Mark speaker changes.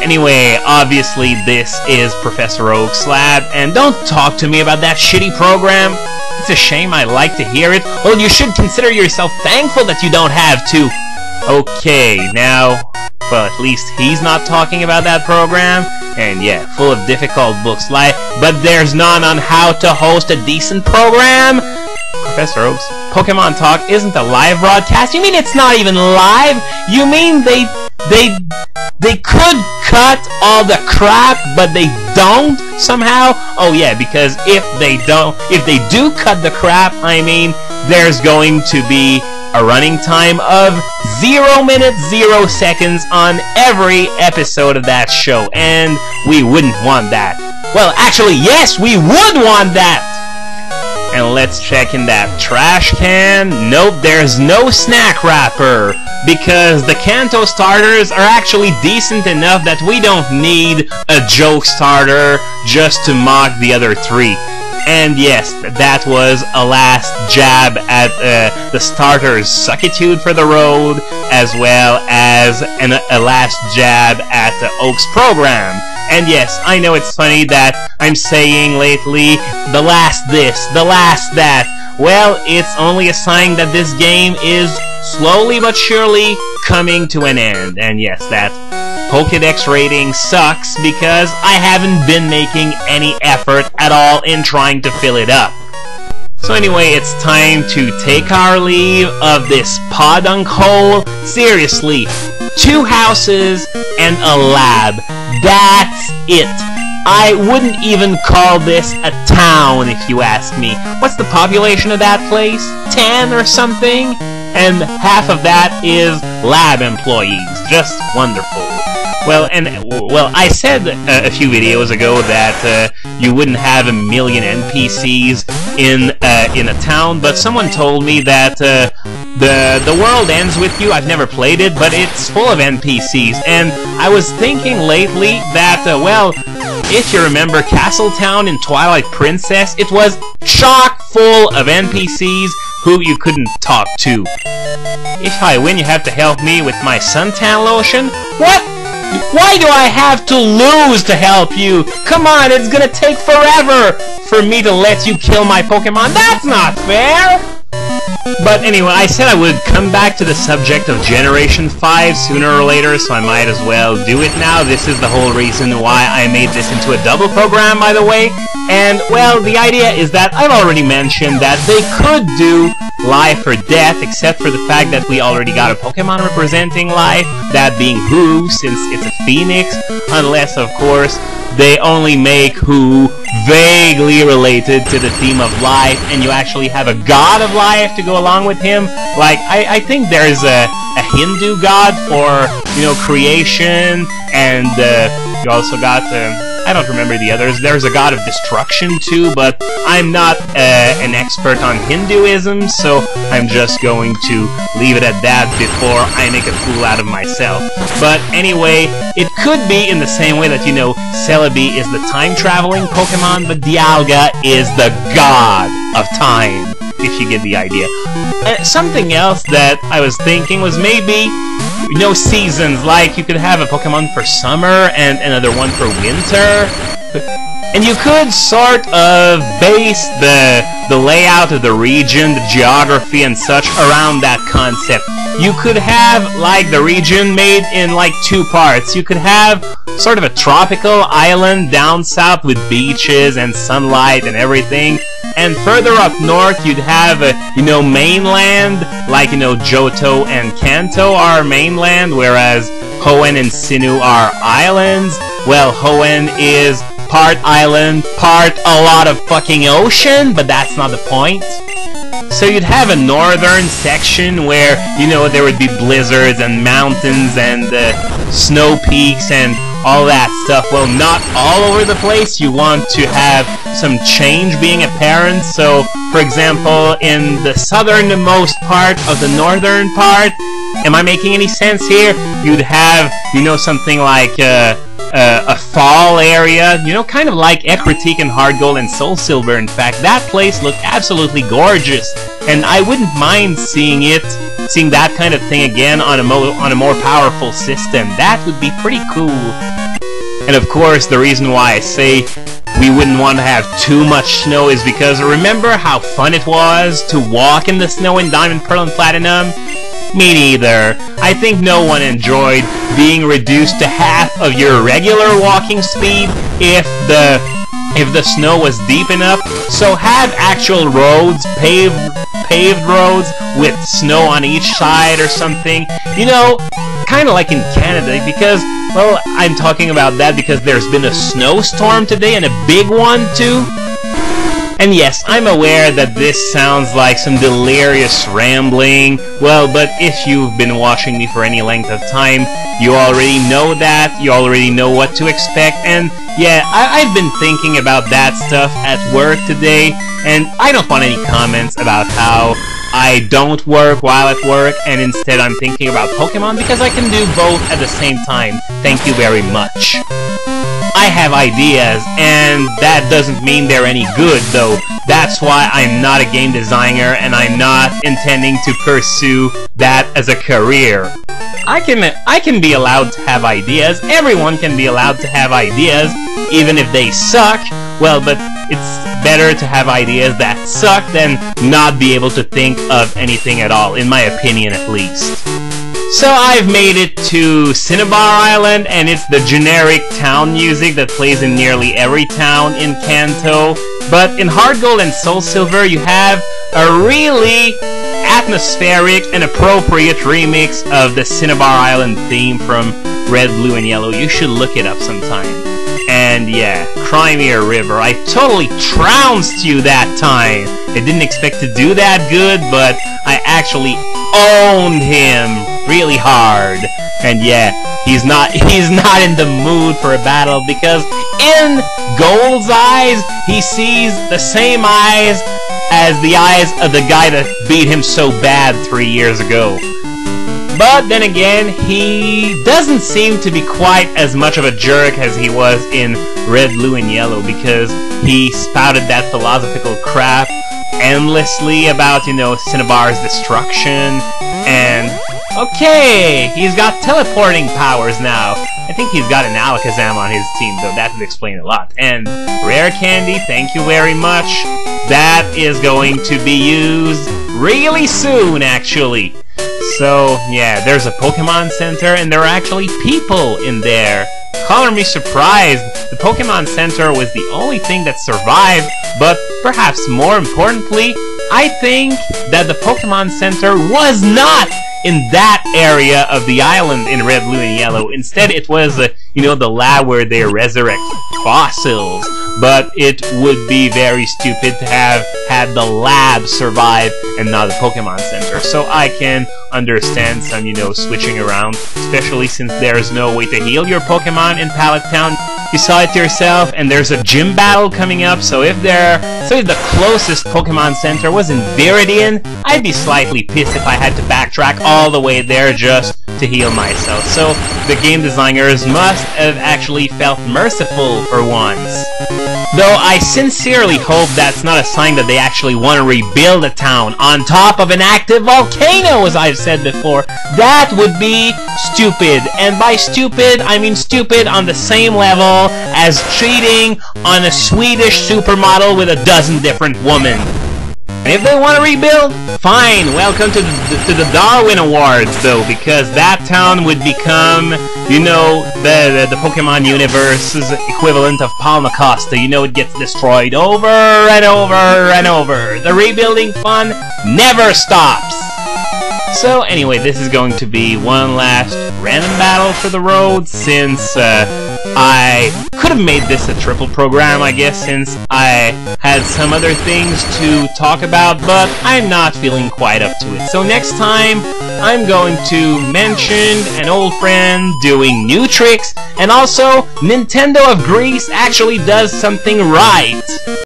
Speaker 1: Anyway, obviously this is Professor Oak's lab, and don't talk to me about that shitty program. It's a shame, I like to hear it. Well, you should consider yourself thankful that you don't have to. Okay, now, well, at least he's not talking about that program. And yeah, full of difficult books, but there's none on how to host a decent program. Professor Oak's Pokemon Talk isn't a live broadcast. You mean it's not even live? You mean they could cut all the crap, but they don't somehow? Oh yeah, because if they do cut the crap, I mean, there's going to be a running time of 0 minutes, 0 seconds on every episode of that show, and we wouldn't want that. Well, actually, yes, we would want that! And let's check in that trash can. Nope, there's no snack wrapper, because the Kanto starters are actually decent enough that we don't need a joke starter just to mock the other three. And yes, that was a last jab at the starter's suckitude for the road, as well as a last jab at Oak's program. And yes, I know it's funny that I'm saying lately, the last this, the last that. Well, it's only a sign that this game is slowly but surely coming to an end. And yes, that Pokédex rating sucks because I haven't been making any effort at all in trying to fill it up. So anyway, it's time to take our leave of this podunk hole. Seriously, 2 houses and a lab. That's it. I wouldn't even call this a town, if you ask me. What's the population of that place? 10 or something? And half of that is lab employees. Just wonderful. Well, I said a few videos ago that you wouldn't have 1 million NPCs in a town, but someone told me that the world ends with you. I've never played it, but it's full of NPCs, and I was thinking lately that, well, if you remember Castletown in Twilight Princess, it was chock full of NPCs who you couldn't talk to. If I win, you have to help me with my suntan lotion? What? Why do I have to lose to help you? Come on, it's gonna take forever for me to let you kill my Pokemon. That's not fair! But anyway, I said I would come back to the subject of Generation 5 sooner or later, so I might as well do it now. This is the whole reason why I made this into a double program, by the way. And, well, the idea is that I've already mentioned that they could do Life or Death, except for the fact that we already got a Pokemon representing life, that being Who, since it's a Phoenix, unless, of course, they only make Who vaguely related to the theme of life, and you actually have a god of life to go along with him. Like, I think there's a Hindu god for, you know, creation, and you also got, I don't remember the others. There's a god of destruction too, but I'm not an expert on Hinduism, so I'm just going to leave it at that before I make a fool out of myself. But anyway, it could be in the same way that, you know, Celebi is the time-traveling Pokemon, but Dialga is the god of time, if you get the idea. Something else that I was thinking was maybe, you know, seasons, like you could have a Pokemon for summer and another one for winter. And you could sort of base the layout of the region, the geography and such around that concept. You could have, like, the region made in, like, 2 parts. You could have sort of a tropical island down south with beaches and sunlight and everything. And further up north, you'd have, you know, mainland, like, you know, Johto and Kanto are mainland, whereas Hoenn and Sinnoh are islands. Well, Hoenn is part island, part a lot of fucking ocean, but that's not the point. So you'd have a northern section where, you know, there would be blizzards and mountains and snow peaks and all that stuff. Well, not all over the place. You want to have some change being apparent. So, for example, in the southernmost part of the northern part, am I making any sense here? You'd have, you know, something like a fall area, you know, kind of like Ecruteak and Hard Gold and Soul Silver. In fact, that place looked absolutely gorgeous, and I wouldn't mind seeing that kind of thing again on a more powerful system. That would be pretty cool. And of course, the reason why I say we wouldn't want to have too much snow is because remember how fun it was to walk in the snow in Diamond, Pearl, and Platinum? Me neither. I think no one enjoyed being reduced to half of your regular walking speed if the snow was deep enough. So have actual roads, paved roads with snow on each side or something. You know, kind of like in Canada, because, well, I'm talking about that because there's been a snowstorm today, and a big one too. And yes, I'm aware that this sounds like some delirious rambling, well, but if you've been watching me for any length of time, you already know that, you already know what to expect, and yeah, I've been thinking about that stuff at work today, and I don't want any comments about how I don't work while at work, and instead I'm thinking about Pokemon because I can do both at the same time. Thank you very much. I have ideas, and that doesn't mean they're any good, though. That's why I'm not a game designer, and I'm not intending to pursue that as a career. I can be allowed to have ideas. Everyone can be allowed to have ideas, even if they suck. Well, but it's better to have ideas that suck than not be able to think of anything at all, in my opinion at least. So I've made it to Cinnabar Island, and it's the generic town music that plays in nearly every town in Kanto. But in Heart Gold and Soul Silver, you have a really atmospheric and appropriate remix of the Cinnabar Island theme from Red, Blue, and Yellow. You should look it up sometime. And yeah, Crimea River. I totally trounced you that time. I didn't expect to do that good, but I actually owned him really hard. And yeah, he's not in the mood for a battle because in Gold's eyes, he sees the same eyes as the eyes of the guy that beat him so bad 3 years ago. But then again, he doesn't seem to be quite as much of a jerk as he was in Red, Blue, and Yellow, because he spouted that philosophical crap endlessly about, you know, Cinnabar's destruction, and okay, he's got teleporting powers now. I think he's got an Alakazam on his team, though. That would explain a lot. And Rare Candy, thank you very much. That is going to be used really soon, actually. So, yeah, there's a Pokemon Center, and there are actually people in there. Color me surprised. The Pokemon Center was the only thing that survived, but perhaps more importantly, I think that the Pokemon Center was not in that area of the island in Red, Blue, and Yellow. Instead, it was, you know, the lab where they resurrect fossils. But it would be very stupid to have had the lab survive and not the Pokemon Center. So I can understand some, you know, switching around, especially since there's no way to heal your Pokemon in Pallet Town. You saw it yourself, and there's a gym battle coming up, so if the closest Pokemon Center was in Viridian, I'd be slightly pissed if I had to backtrack all the way there just to heal myself. So the game designers must have actually felt merciful for once. Though I sincerely hope that's not a sign that they actually want to rebuild a town on top of an active volcano, as I've said before. That would be stupid. And by stupid, I mean stupid on the same level as cheating on a Swedish supermodel with a dozen different women. If they want to rebuild, fine. Welcome to the Darwin Awards, though, because that town would become, you know, the Pokemon universe's equivalent of Palma Costa. You know, it gets destroyed over and over and over. The rebuilding fun never stops. So anyway, this is going to be one last random battle for the road, since I could have made this a triple program, I guess, since I had some other things to talk about, but I'm not feeling quite up to it. So next time, I'm going to mention an old friend doing new tricks, and also Nintendo of Greece actually does something right.